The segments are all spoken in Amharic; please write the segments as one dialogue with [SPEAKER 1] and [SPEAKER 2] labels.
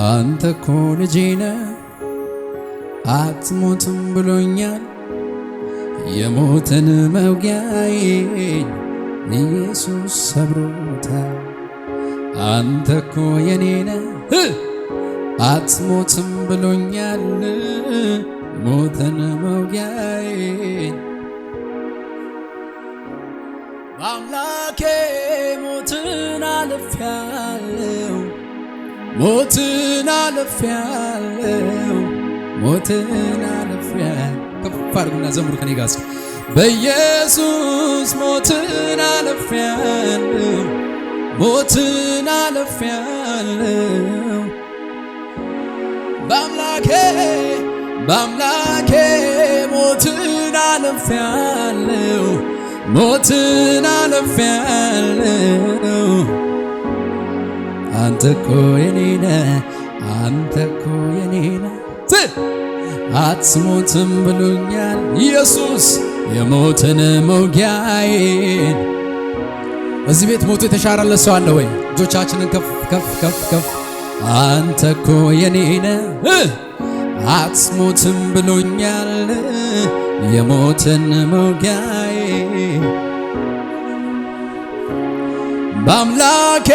[SPEAKER 1] አንተ እኮ ልጄ ነህ አትሞትም ብሎኛል የሞትን መውጊያዬን ኢየሱስ ሰብሮታል። አንተ እኮ የኔ ነህ አትሞትም ብሎኛል ሞትን መውጊያዬን በአምላኬ ሞትን አልፌአለሁ ሞትን አልፌአለሁ ሞትን አልፌአለሁ። ከፍ አድርጉና ዘምሩ ከኔ ጋር በኢየሱስ ሞትን አልፌአለሁ ሞትን አልፌአለሁ በአምላኬ ሞትን አልፌአለሁ ሞትን አልፌአለሁ። አንተ እኮ የኔ ነህ አንተ እኮ የኔ ነህ አትሞትም ብሎኛል ኢየሱስ የሞትን መውጊያዬን። እዚህ ቤት ሞቱ የተሻረለት ሰው አለ ወይ? እጆቻችንን ከፍ ከፍ ከፍ ከፍ። አንተ እኮ የኔ ነህ አትሞትም ብሎኛል የሞትን መውጊያዬን በአምላኬ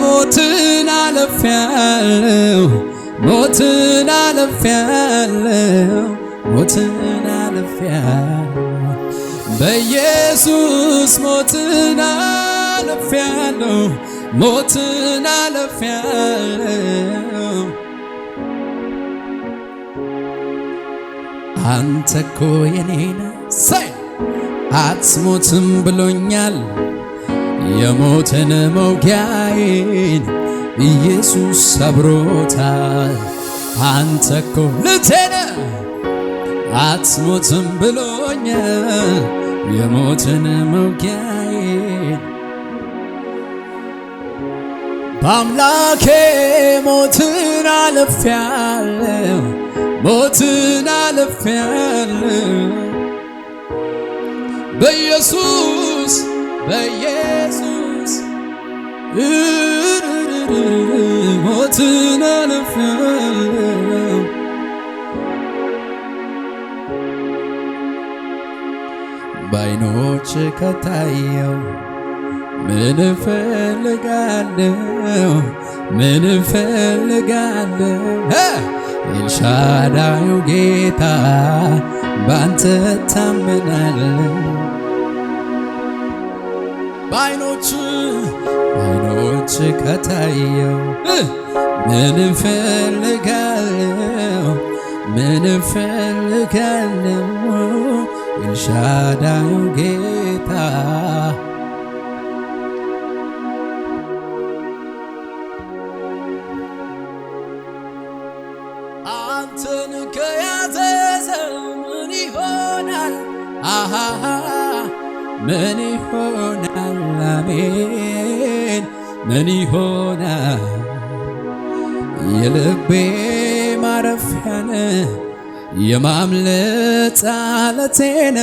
[SPEAKER 1] ሞትን አልፌአለሁ ሞትን አልፌአለሁ ሞትን አልፌአለሁ በኢየሱስ ሞትን አልፌአለሁ ሞትን አልፌአለሁ። አንተ እኮ የኔ ነህ አትሞትም ብሎኛል የሞትን መውጊያዬን ኢየሱስ ሰብሮታል። አንተ እኮ ልጄ ነህ አትሞትም ብሎኛል የሞትን መውጊያዬን በአምላኬ ሞትን አልፌአለሁ ሞትን አልፌአለሁ በኢየሱስ ሞትን አልፌአለሁ በዓይኖች ከታየው ምን እፈልጋለሁ ምን እፈልጋለሁ ኤልሻዳዩ ጌታ ባንተ ታመናለሁ። በዓይኖች ከታየው ምን እፈልጋለሁ ምን እፈልጋለሁ ኤልሻዳዩ ጌታ አንተን ከያዘ ሰው ምን ይሆናል? ምን ይሆናል? አሜን ምን ይሆናል? የልቤ ማረፊያነ የማምለጫ ዓለቴነ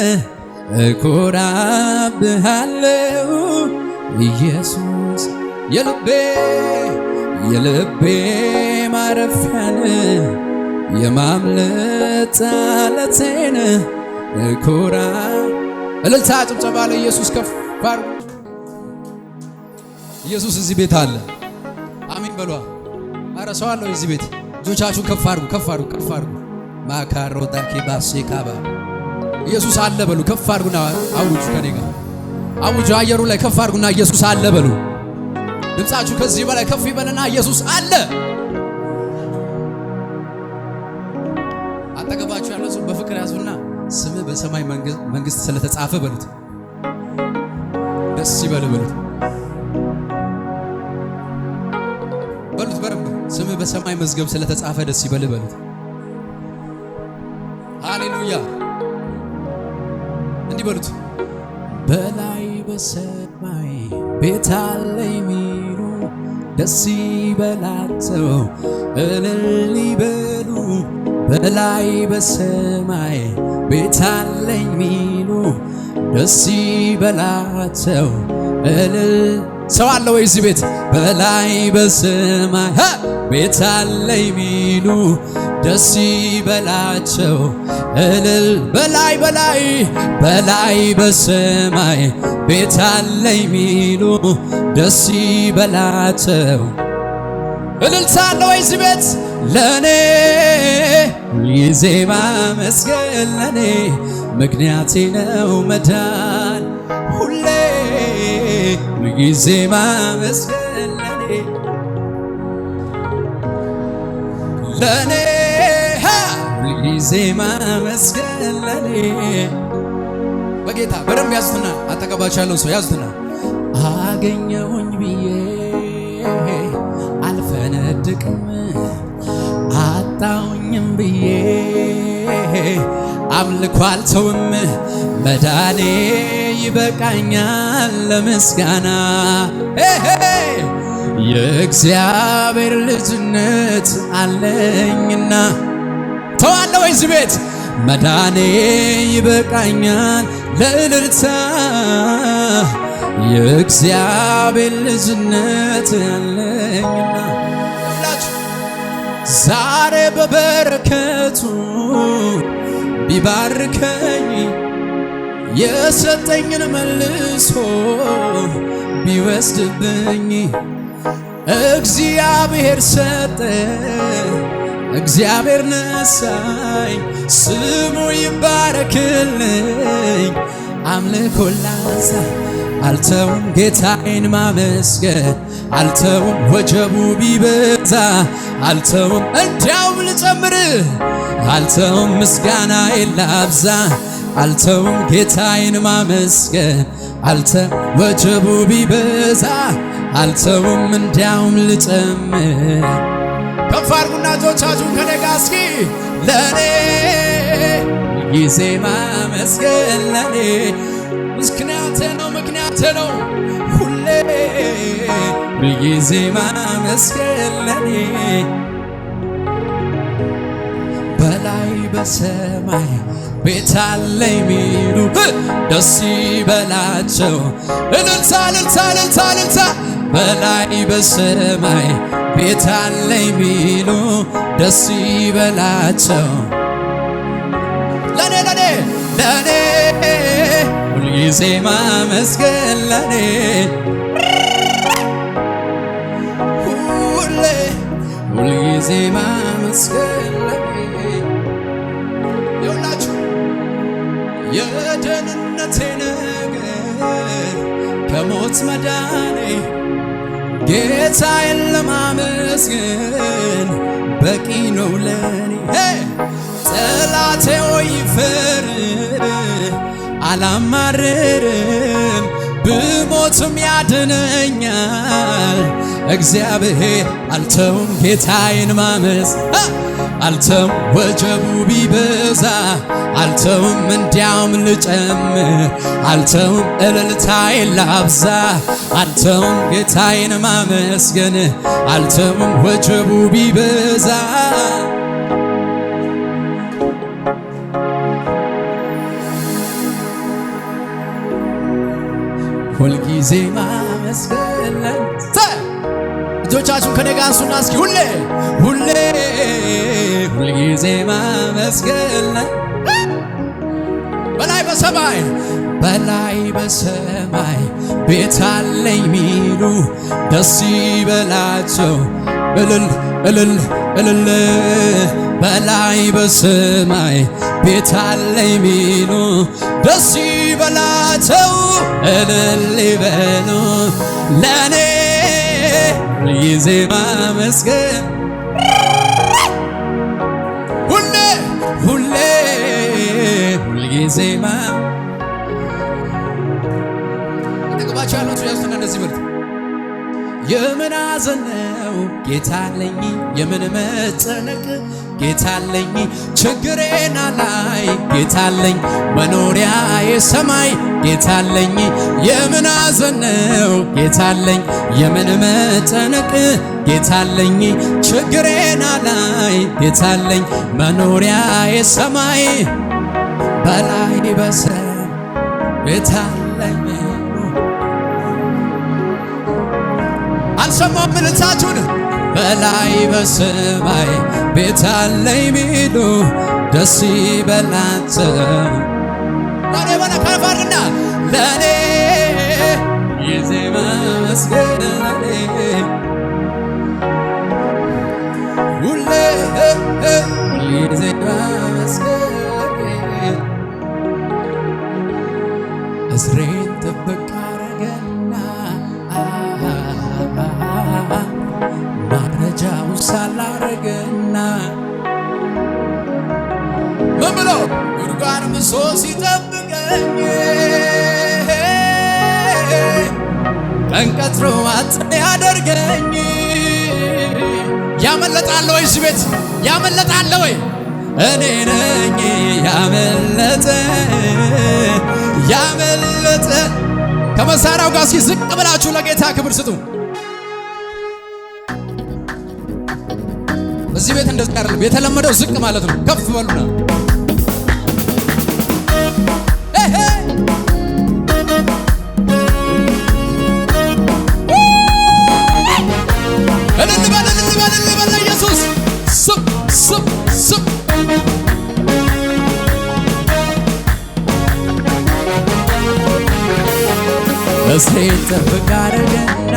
[SPEAKER 1] እኮራብሃለሁ ኢየሱስ የልቤ ማረፊያነ የማምለጫ ዓለቴነ እኮራ እልልታ ጭብጨባ ለኢየሱስ ከፍ አድርጉ። ኢየሱስ እዚህ ቤት አለ። አሜን በሏ። ኧረ ሰው አለው እዚህ ቤት። እጆቻችሁን ከፍ አድርጉ ከፍ አድርጉ ከፍ አድርጉ። ማካሮታ ኬባሴ ካባ ኢየሱስ አለ በሉ። ከፍ አድርጉና አውጁ። ከኔ ጋር አውጁ። አየሩ ላይ ከፍ አድርጉና ኢየሱስ አለ በሉ። ድምጻችሁ ከዚህ በላይ ከፍ ይበልና ኢየሱስ አለ። አጠገባችሁ ያለው ሰው በፍቅር ያዙና ስምህ በሰማይ መንግስት ስለተጻፈ በሉት። ደስ ይበል በሉት። በሉት በረም ስምህ በሰማይ መዝገብ ስለተጻፈ ደስ ይበል በሉት። ሃሌሉያ። እንዲህ በሉት። በላይ በሰማይ ቤት አለኝ ሚሉ ደስ ይበላቸው እልል ይበሉ። በላይ በሰማይ ቤት አለኝ ሚሉ ደስ ይበላቸው እልል። ሰው አለ ወይ እዚህ ቤት? በላይ በሰማይ ቤት አለኝ ሚሉ ደስ ይበላቸው እልል በላይ በላይ በላይ በሰማይ ቤት አለኝ ሚሉ ደስ ይበላቸው። እልልታ አለ ወይ እዚህ ቤት? ለኔ ሁልጊዜ ማመስገን ለኔ ምክንያቴ ነው መዳን ሁሌ ሁልጊዜ ማመስገን ለኔ ሁልጊዜ ማመስገን ለኔ። በጌታ በደንብ ያዙትና አጠገባችሁ ያለው ሰው ያዙትና አገኘሁኝ ብዬ አልፈነድቅም አጣውኝም ብዬ አምልኮ አልተውም መዳኔ ይበቃኛል ለምስጋና የእግዚአብሔር ልጅነት አለኝና ተዋለ ወይ እዚህ ቤት መዳኔ ይበቃኛል ለእልልታ የእግዚአብሔር ልጅነት አለኝና ዛሬ በበረከቱ ቢባርከኝ የሰጠኝን መልሶ ቢወስድብኝ እግዚአብሔር ሰጠ እግዚአብሔር ነሳኝ ስሙ ይባረክልኝ አምልኮ ላንሳ አልተውም ጌታዬን ማመስገን አልተውም ወጀቡ ቢበዛ አልተውም እንዲያውም ልጨምር አልተውም ምስጋናዬን ላብዛ አልተውም ጌታዬን ማመስገን አልተውም ወጀቡ ቢበዛ አልተውም እንዲያውም ልጨምር። ከፍ አድርጉና እጆቻችሁን ከኔ ጋር እስኪ ለኔ ጊዜ ማመስገን ለኔ ምክንያቴ ነው ሁሌ ሁልጊዜ ማመስገን ለኔ በላይ በሰማይ ቤት አለኝ ሚሉ ደስ ይበላቸው እልልታ እልልታ እልልታ እልልታ በላይ በሰማይ ቤት አለኝ ሚሉ ደስ ይበላቸው ለኔ ለኔ ለኔ ሁልጊዜ ማመስገን ለኔ ሁልጊዜ ማመስገን ለኔ ይኸውላችሁ የደህንነቴ ነገር ከሞት መዳኔ ጌታዬን ለማመስገን በቂ ነው ለኔ ጠላቴ ሆይ ይፈር አላማርርም ብሞትም ያድነኛል እግዚአብሔር አልተውም ጌታዬን ማመስገን አልተውም ወጀቡ ቢበዛ አልተውም እንዲያውም ልጨምር አልተውም እልልታዬን ላብዛ አልተውም ጌታዬን ማመስገን አልተውም ወጀቡ ቢበዛ ሁልጊዜ ማመስገን እጆቻችሁን ከኔ ጋር አንሱና እስኪ ሁልጊዜ ማመስገን በላይ በሰማይ ቤት አለኝ ሚሉ ደስ ይበላቸው እልል እልል እልል በላይ በሰማይ ቤት አለኝ ሚሉ ደስ ይበላቸው እልል ይበሉ ለኔ ሁልጊዜ ማመስገን ሁልጊዜ ተቀባቸው ያላችሁ ያዙና እንደዚህ በሉት የምን ሐዘን ነው ጌታ አለኝ የምን መጨነቅ ጌታ አለኝ ችግሬን አላይ ጌታ አለኝ መኖሪያ የሰማይ ጌታ አለኝ የምን ሐዘን ነው ጌታ አለኝ የምን መጨነቅ ጌታ አለኝ ችግሬን አላይ ጌታ አለኝ መኖሪያ የሰማይ በላይ በሰማይ ጌታ አለኝ አልሰማም እልልታችሁን በላይ በሰማይ ቤት አለኝ ቢሉ ደስ ይበላቸው። ለኔ በላ ከፋርና ለኔ የዜማ መስገን ለኔ ሁሌ የዜማ መስገን እስሬን ጥብቅ አረገና ማረጃውን ሳላረገና ምን ብሎ ጉድጓድ ምሶ ሲጠብቀኝ ቀን ቀጥሮ ያደርገኝ። ያመለጣለ ወይ እዚህ ቤት ያመለጣለ ወይ? እኔ ነኝ ያመለጠ ያመለጠ። ከመሳሪያው ጋር እስኪ ዝቅ ብላችሁ ለጌታ ክብር ስጡ። እዚህ ቤት እንደዚህ አይደለም የተለመደው፣ ዝቅ ማለት ነው። ከፍ በሉና እልል በል ኢየሱስ ስብ ስብ ስብ። እስሬን ጥብቅ አረገና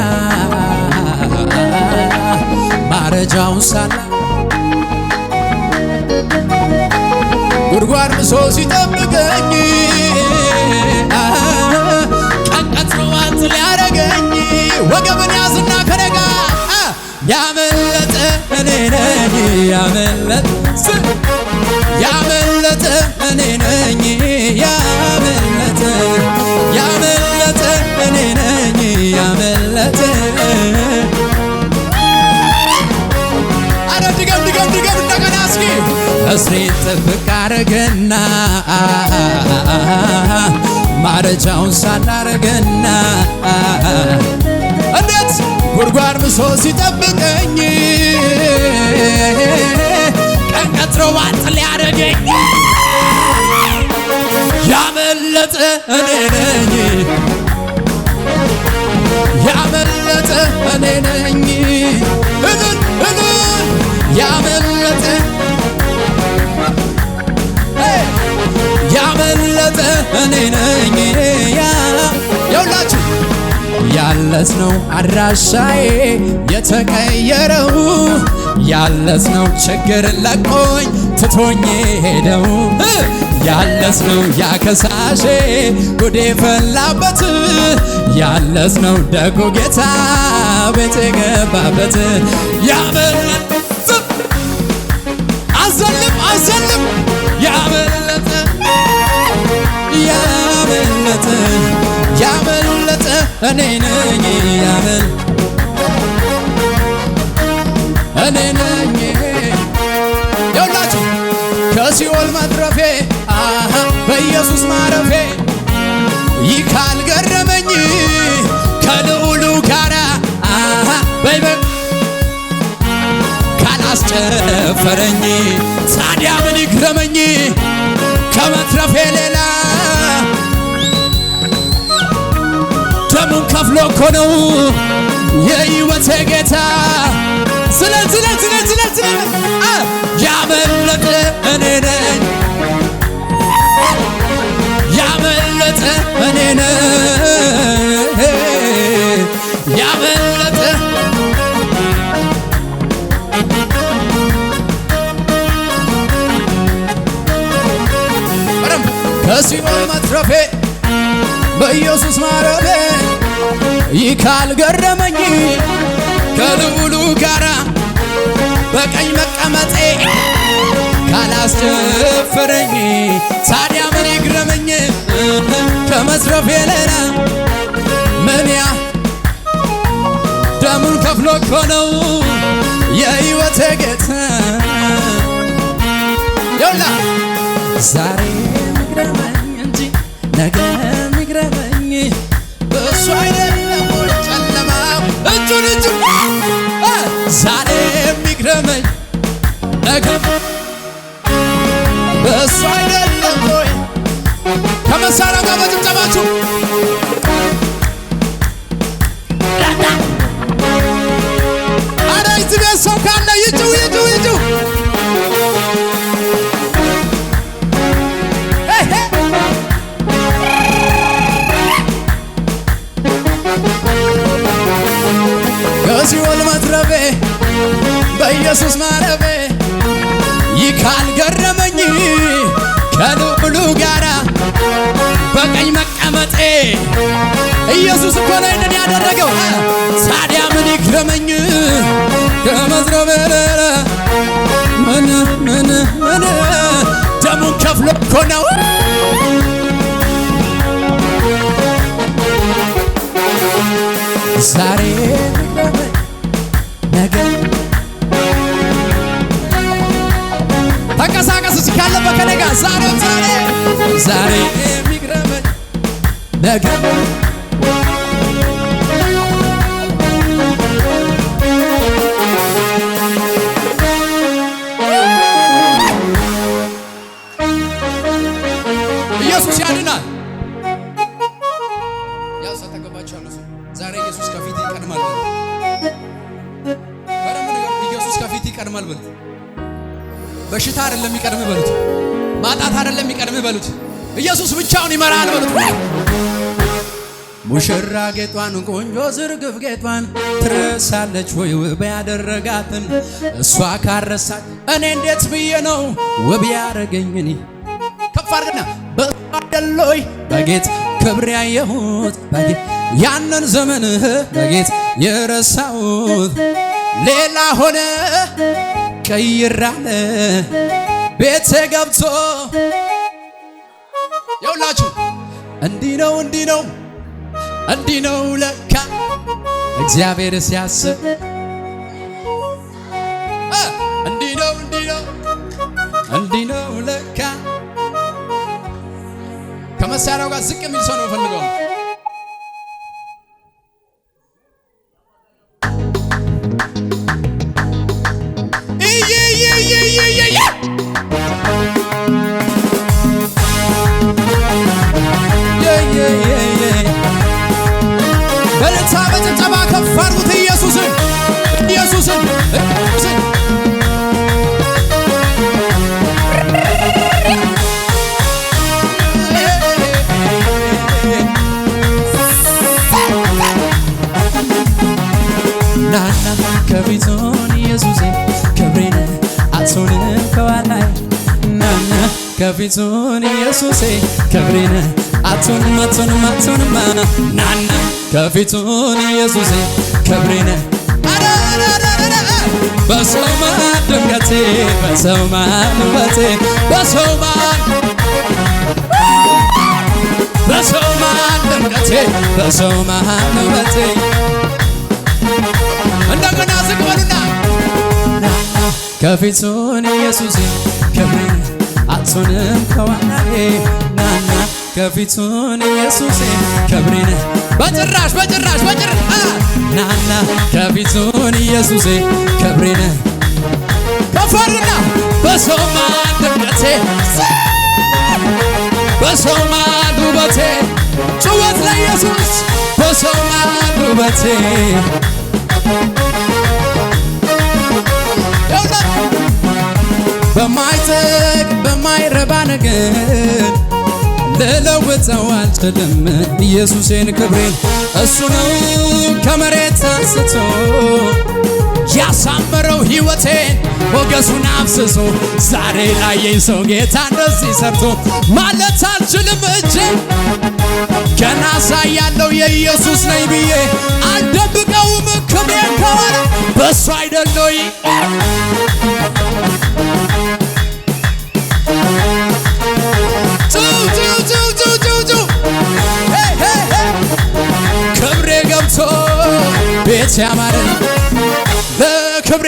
[SPEAKER 1] ማረጃውን ሳላ ጉድጓድ ምሶ ሲጠብቀኝ ቀን ቀጥሮ ዋጥ ሊያረገኝ ወገብን ያዝና ከነጋ ያመለጠ እኔ ነኝ ያመለጠ ያመለጠ እኔ ነኝ ያመለጠ ያመለጠ እኔ ነኝ ያመለጠ። አረ ድገም እንደገና እስኪ እስሬን ጥብቅ አረገና ማረጃውን ሳላረገና እንዴት ጉድጓድ ምሶ ሲጠብቀኝ ቀን ቀጥሮ ዋጥ ሊያረገኝ ያመለጠ እኔ ነኝ ያመለጠ እኔ ነኝ እልል ያመለጠ ያመለጠ እኔ ነኝ። ያውላችሁ ያለት ነው አድራሻዬ የተቀየረው ያለት ነው ችግር ለቆኝ ትቶኝ ሄደው ያለት ነው ያከሳሼ ጉዴ ፈላበት ያለት ነው ደጎ ጌታ ቤት ገባበት። ያመለጠ አዘልም ያመለጠ ያመለጠ ያመለጠ እኔ ነኝ እኔ ነኝ። ይኸውላችሁ ከሲኦል መትረፌ በኢየሱስ ማረፌ ይህ ካልገረመኝ ከልዑሉ ጋራ ካላስጨፈረኝ ታዲያ ምን ይግረመኝ? ከመትረፌ ሌላ ደሙን ከፍሎ እኮ ነው የሕይወቴ ጌታ። ስለዚህ ያመለጠ እኔ ነኝ ያመለጠ እኔ ነኝ ያመለጠ ከሲኦል መትረፌ በኢየሱስ ማረፌ ይህ ካልገረመኝ ከልዑሉ ጋራ በቀኝ መቀመጤ ካላስጨፈረኝ ታዲያ ምን ይግረመኝ? ከመትረፌ ሌላ ምንያ ደሙን ከፍሎ እኮ ነው የሕይወቴ ጌታ። ይውላ ዛሬ ይግረመኝ እንጂ ነገ ይግረመኝ በእሱ አይደለም ጨለማው እጁን ዛሬ ይግረመኝ ነገ በእሱ አይደለም ወይ? ከመሳሪያው ጋር በጭብጨባችሁ አረ እዚህ ቤት የሚመለከት ሰው ካለ ይጩህ ይጩህ ይጩህ። ከሲኦል መትረፌ በኢየሱስ ማረፌ ይህ ካልገረመኝ ከልዑሉ ጋራ በቀኝ መቀመጤ ኢየሱስ እኮ ነው ይህንን ያደረገው። ታዲያ ምን ይግረመኝ ከመትረፌ ምን ደሙን ከፍሎ እኮ ነው ዛሬ ነገ ተንቀሳቀስ እስካለበት ከኔ ጋር ዛሬ የሚግረመኝ ነገ ኢየሱስ ያድናል። ያው ሰተገባቻለሁ ዛሬ ኢየሱስ ከፊት ይቀድማል። ኢየሱስ ከፊት ይቀድማል በሉት። በሽታ አይደለም የሚቀድም በሉት። ማጣት አይደለም የሚቀድም በሉት። ኢየሱስ ብቻውን ይመራል በሉት። ሙሽራ ጌጧን ቆንጆ ዝርግፍ ጌጧን ትረሳለች ወይ ውብ ያደረጋትን? እሷ ካረሳች እኔ እንዴት ብዬ ነው ውብ ያረገኝን? ከፍ አድርገና በአደሎይ በጌጥ ክብር ያየሁት በጌጥ ያንን ዘመን በጌጥ የረሳሁት ሌላ ሆነ ቀይራለ ቤቴ ገብቶ ይውላችሁ እንዲህ ነው ለካ እግዚአብሔር ሲያስብ እንዲህ ነው ለካ። ከመሳሪያው ጋር ዝቅ የሚል ሰው ነው ፈልገው በልታ በጭብጨባ ከፍ አድርጉት ኢየሱስን ናና ከፊቱን ኢየሱሴ ክብሬን አትሆንም ከኋላዬ ናና ከፊቱን ኢየሱሴ ክብሬን አትሆንም ናና ከፊቱን ኢየሱሴ ክብሬን በሰው መሃል ድምቀቴ በሰው መሃል ውበቴ በሰው መሃል ድምቀቴ በሰው መሃል ውበቴ እንደገና ዝቅ በሉና ከፊቱን ኢየሱሴ ክብሬን አትሆንም ከኋላዬ ናና ከፊቱን ኢየሱሴ ክብሬን በጭራሽ ናና ከፊቱን ኢየሱሴ ክብሬን ከፈርና በሰው መሃል ድምቀቴ በሰው መሃል ውበቴ ጩኸት ለኢየሱስ በሰው መሃል ውበቴ በማይጠቅም በማይረባ ነገር ልለውጠው አልችልም ኢየሱሴን ክብሬን እሱ ነው ከመሬት አንስቶ ያሳመረው ሕይወቴን ሞገሱን አፍስሶ ዛሬ ላየኝ ሰው ጌታ እንደዚህ ሰርቶ ማለት አልችልም እጄ ገና ሳያለው የኢየሱስ ነኝ ብዬ አልደብቀውም ክብሬን ከኋላ በእሱ አይደለይ ክብሬ ገብቶ ቤት ያማረ ለክብሬ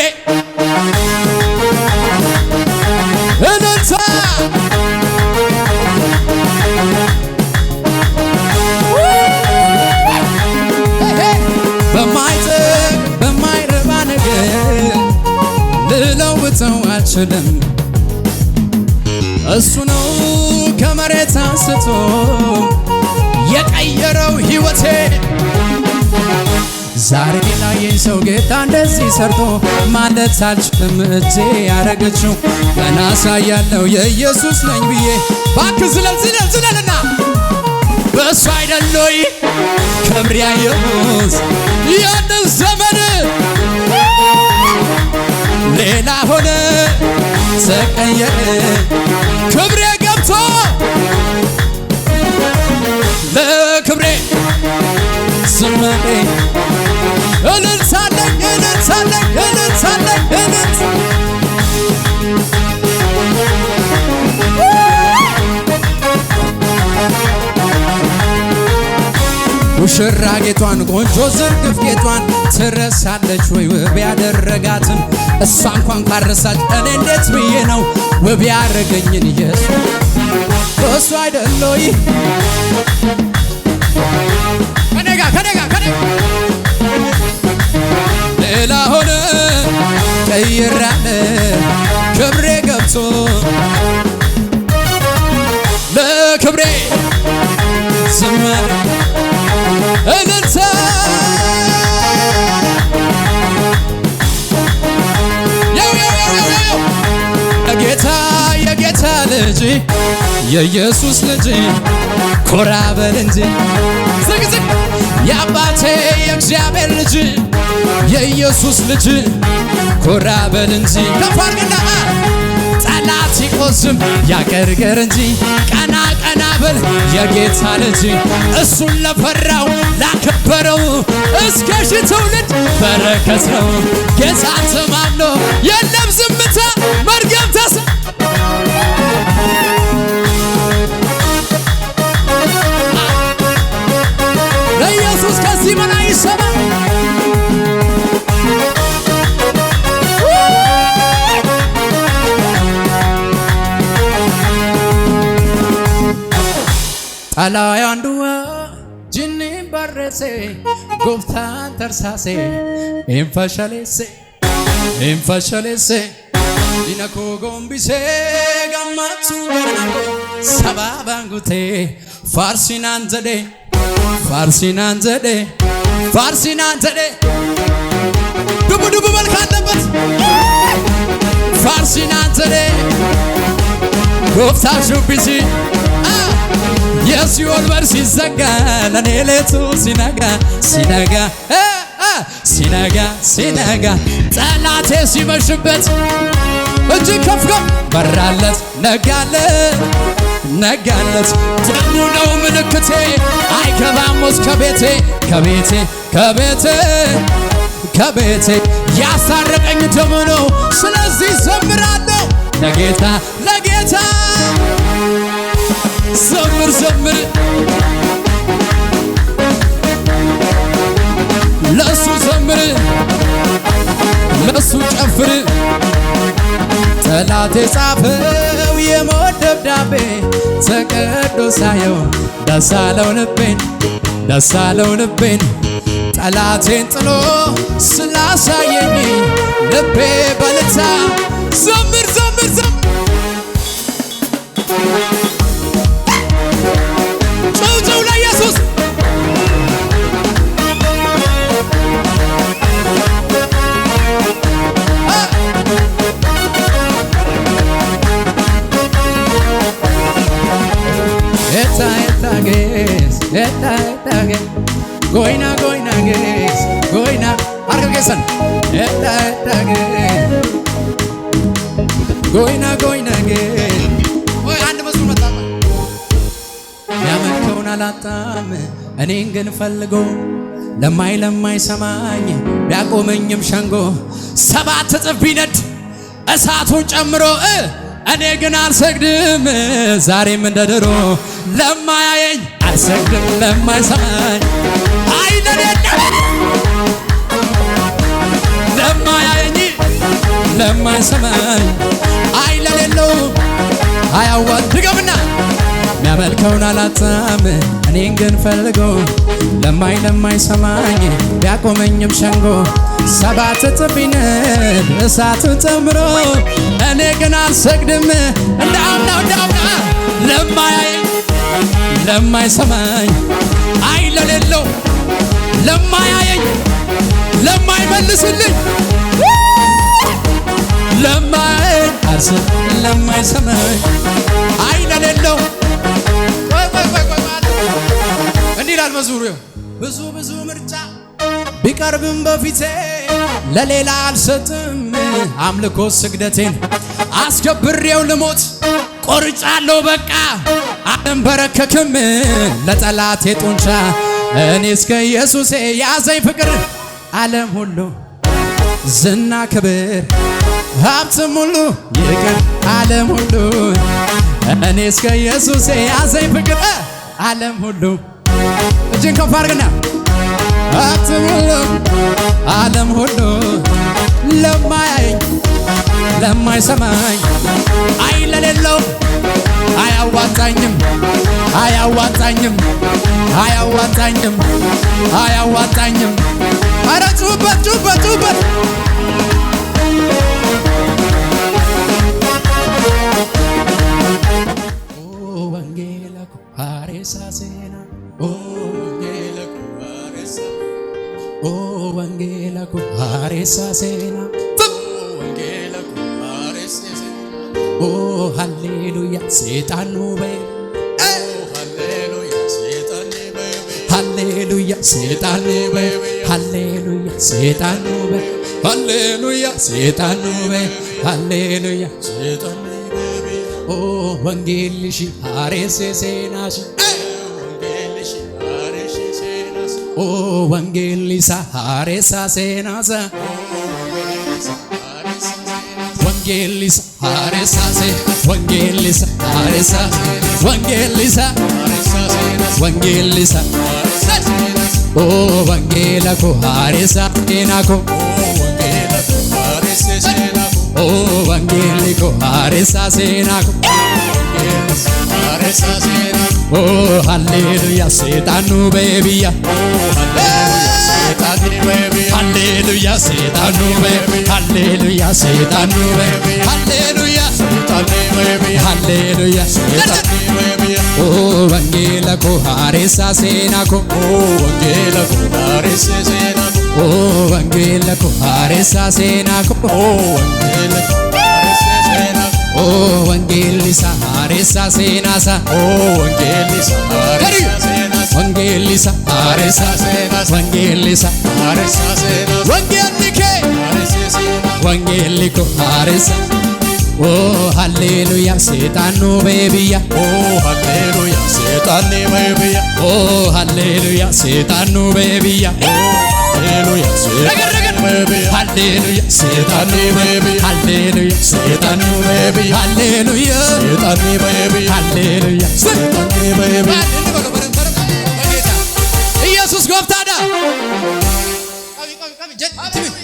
[SPEAKER 1] እልልታ በማይጠቅም በማይረባ ነገር ልለውጠው አልችልም እሱ ነው ከመሬት አንስቶ የቀየረው ሕይወቴ ዛሬ ላየኝ ሰው ጌታ እንደዚህ ሰርቶ ማለት አልችልም እጄ ያረገችው ገና ሳያለው የኢየሱስ ነኝ ብዬ ባክ ዝለልና በሱ አይደለይ ክብር ያየሁት ያንን ዘመን ሌላ ሆነ ተቀየረ ክብሬ ገብቶ ለክብሬ ዝማሬ እልልታለኝ ሙሽራ ጌቷን ቆንጆ ዝርግፍ ጌቷን ትረሳለች ወይ ውብ ያደረጋትን እሷ እንኳን ካረሳች እኔ እንዴት ብዬ ነው ውብ ያረገኝን ኢየሱስ እሱ አይደለይ ከነጋ ሌላ ሆነ ቀይራለ ክብሬ ገብቶ ለክብሬ ዝማሬ እልልታ የጌታ ልጅ የኢየሱስ ልጅ ኮራ በል እንጂ ዝግዝግ የአባቴ የእግዚአብሔር ልጅ የኢየሱስ ልጅ ኮራ በል እንጂ ከፍ አድርግና ጠላት ሲቆዝም ያገርገር እንጂ ቀና በል የጌታ ልጅ እሱን ለፈራው ላከበረው እስከ ሺህ ትውልድ በረከት ነው ጌታን ተማምኖ የለም ዝምታ መርገም ተስ ለኢየሱስ ከዚህ በላይ ይሰማ ጠላይ አንዱዋ ጅኒ ባረሴ ጎፍታን ተርሳሴ ኢንፈሸሌሴ ዲነኮ ጎምቢሴ ጋማቱ ገናኮ ሰባባንጉቴ ፋርሲናን ዘዴ ዱቡ መልክ አለበት ፋርሲናን ዘዴ ጎፍታ ሹቢሲ የሲኦል በር ሲዘጋ ለኔ ሌቱ ሲነጋ ጠላቴ ሲመሽበት እጅግ ከፍ በራለት ነጋለት ደሙ ነው ምልክቴ አይገባም ውስጥ ከቤቴ ያሳረቀኝ ደሙ ነው ስለዚህ ዘምራለሁ ለጌታ ዘምር ለሱ ዘምር ለሱ ጨፍር ጠላቴ ጻፈው የሞት ደብዳቤ ተቀዶ ሳየው ደስ አለው ልቤን ጠላቴን ጥሎ ስላሳየኝ ልቤ በልታ ዘምር ጭውጭው ለኢየሱስ Eta goina ges goina arga gesan eta ges goina ges ወይ አንድ መስሉ መጣ ያመልከውን አላጣም እኔን ግን ፈልጎ ለማይ ሰማኝ ቢያቆመኝም ሸንጎ ሰባት እጥፍ ቢነድ እሳቱን ጨምሮ እኔ ግን አልሰግድም ዛሬም እንደ ድሮ ለማያየኝ አልሰግድም ለማይሰማኝ ለማይሰማኝ አይለሌለው አያዋጥ ድገምና ሚያመልከውን አላጣም እኔን ግን ፈልጎ ለማይሰማኝ ቢያቆመኝም ሸንጎ ሰባት እጥፍ ቢነድ እሳቱን ጨምሮ እኔ ግን አልሰግድም እንደ አምና ለማያየኝ ለማይሰማኝ አይለሌለው ለማያየኝ ለማይመልስልኝ ለማይአርስ ለማይሰማኝ አይን ለሌለው እንዲህ ይላል መዝሙሩ። ብዙ ብዙ ምርጫ ቢቀርብም በፊቴ ለሌላ አልሰጥም። አምልኮ ስግደቴን አስከብሬው ልሞት ቆርጫለሁ በቃ አልንበረከክም ለጠላቴ ጡንቻ። እኔ እስከ ኢየሱሴ ያዘኝ ፍቅር ዓለም ሁሉ ዝና ክብር ሀብትም ሁሉ ይቅር ዓለም ሁሉ እኔ እስከ ኢየሱሴ ያዘኝ ፍቅር ዓለም ሁሉ እጅን ከፍ አድርግና ሀብትም ሁሉ ዓለም ሁሉ ለማያየኝ ለማይሰማኝ አይን ለሌለው አያዋጣኝም አያዋጣኝም አያዋጣኝም አያዋጣኝም። ኧረ ጩበት ጩበት ጩበት ወንጌላ ኩሃሬሳ ሴና ወንጌላ ኩሃሬሳ ወንጌላ ኩሃሬሳ ሴና ወንጌላ ኩሃሬሳ ሴና ሃሌሉያ ሴጣኑ በይ ሃሌሉያ ሴጣኑ በይ ሃሌሉያ ሴጣኑ በይ ሃሌሉያ ሴጣኑ በይ ሃሌሉያ ሴጣኑ በይ ወንጌልሽ ሃሬሴ ሴናሽ ወንጌልሽ ሃሬሴ ሴናስ ወንጌልሳ ሃሬሳ ሴናሳ ወንጌልሳ ሃሬሳ ሴ ወንጌልሳ ሃሬሳ ወንጌልሳ ሃሬሳ ሴናስ ወንጌልሳ ወንጌላ ኮ ሃሬሳ ሴናኮ ወንጌላ ኮ ሃሬሳ ሴናኮ ወንጌሊ ኮ ሃሬሳ ሴናኮ ሃሬሳ ሴናኮ ሃሌሉያ ሴጣኑ በቢያ ሃሌሉያ ሴጣኑ በቢያ ሃሌሉያ ሴጣኑ በቢያ ሃሌሉያ ሴጣኑ በቢያ ሃሌሉያ ሴጣኑ በቢያ ወንጌላ ኮ ሃሬሳ ሴናኮ ወንጌላ ኮ ሃሬሳ ሴናኮ ወንጌላ ኮ ሃሬሳ ሴናኮ ወንጌላ ኮ ሃሬሳ ሴናኮ ወንጌሊሳ ሃሬሳ ሴናሳ ወንጌሊሳ ሃሬሳ ሴናሳ ወንጌሊሳ ሃሬሳ ሴናሳ ወንጌሊሳ ሃሬሳ ሴናሳ ወንጌሊኬ ሃሬሳ ሴናሳ ወንጌሊኮ ሃሬሳ ሃሌሉያ ሴጣኑ በቢያ ሃሌሉያ ሴጣኑ በቢያ ሃሌሉያ ሴጣኑ በቢያ ሃሌሉያ ሴጣኑ በቢያ ሃሌሉያ ሴጣኑ በቢያ ሃሌሉያ ሴጣኑ በቢያ ሃሌሉያ ሴጣኑ በቢያ ሃሌሉያ ሴጣኑ በቢያ ኢየሱስ ጎፍታዳ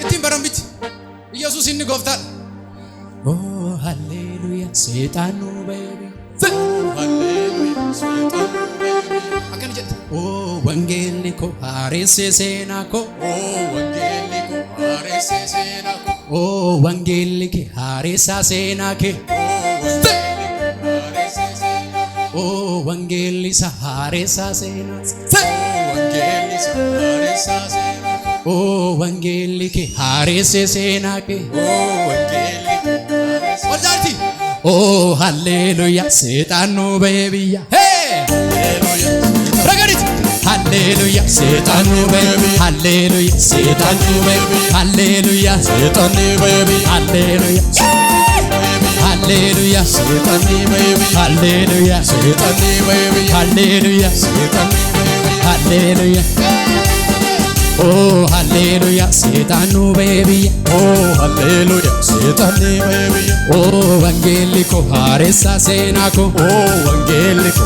[SPEAKER 1] እቲም በረምቢት ኢየሱስ ይን ጎፍታዳ ሃሌሉያ ሴጣኑ በቢያ ሃሌሉያ ሴጣኑ በቢያ አከንጀት ወንጌል ኮ ሃሬሴ ሴናኮ ወንጌል ኮ ሃሬሴ ሴናኮ ወንጌል ኮ ሃሬሳ ሴናኬ ወንጌል ሳ ሃሬሳ ሴናስ ወንጌል ሳ ሃሬሳ ሴናኮ ወንጌል ኮ ሃሬሴ ሴናኬ ወንጌል ወዳርቲ ሃሌሉያ ሴጣኑ በቢያ ሃሌሉያ ረገሪት ሃሌሉያ ሴጣኑ በቢያ ሃሌሉያ ሴጣኑ በቢያ ሃሌሉያ ሴጣኑ በቢያ ሃሌሉያ ሃሌሉያ ሴጣኑ በቢያ ሃሌሉያ ሴጣኑ በቢያ ሃሌሉያ ሴጣኑ ሃሌሉያ ሃሌሉያ ሴጣኑ በቢያ ሃሌሉያ ሴጣኑ በቢያ ወንጌል ኮ ሃሬሳ ሴናኮ ወንጌል ኮ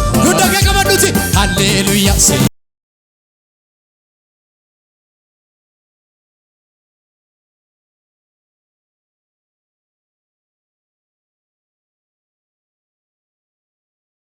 [SPEAKER 1] ሃሌሉያ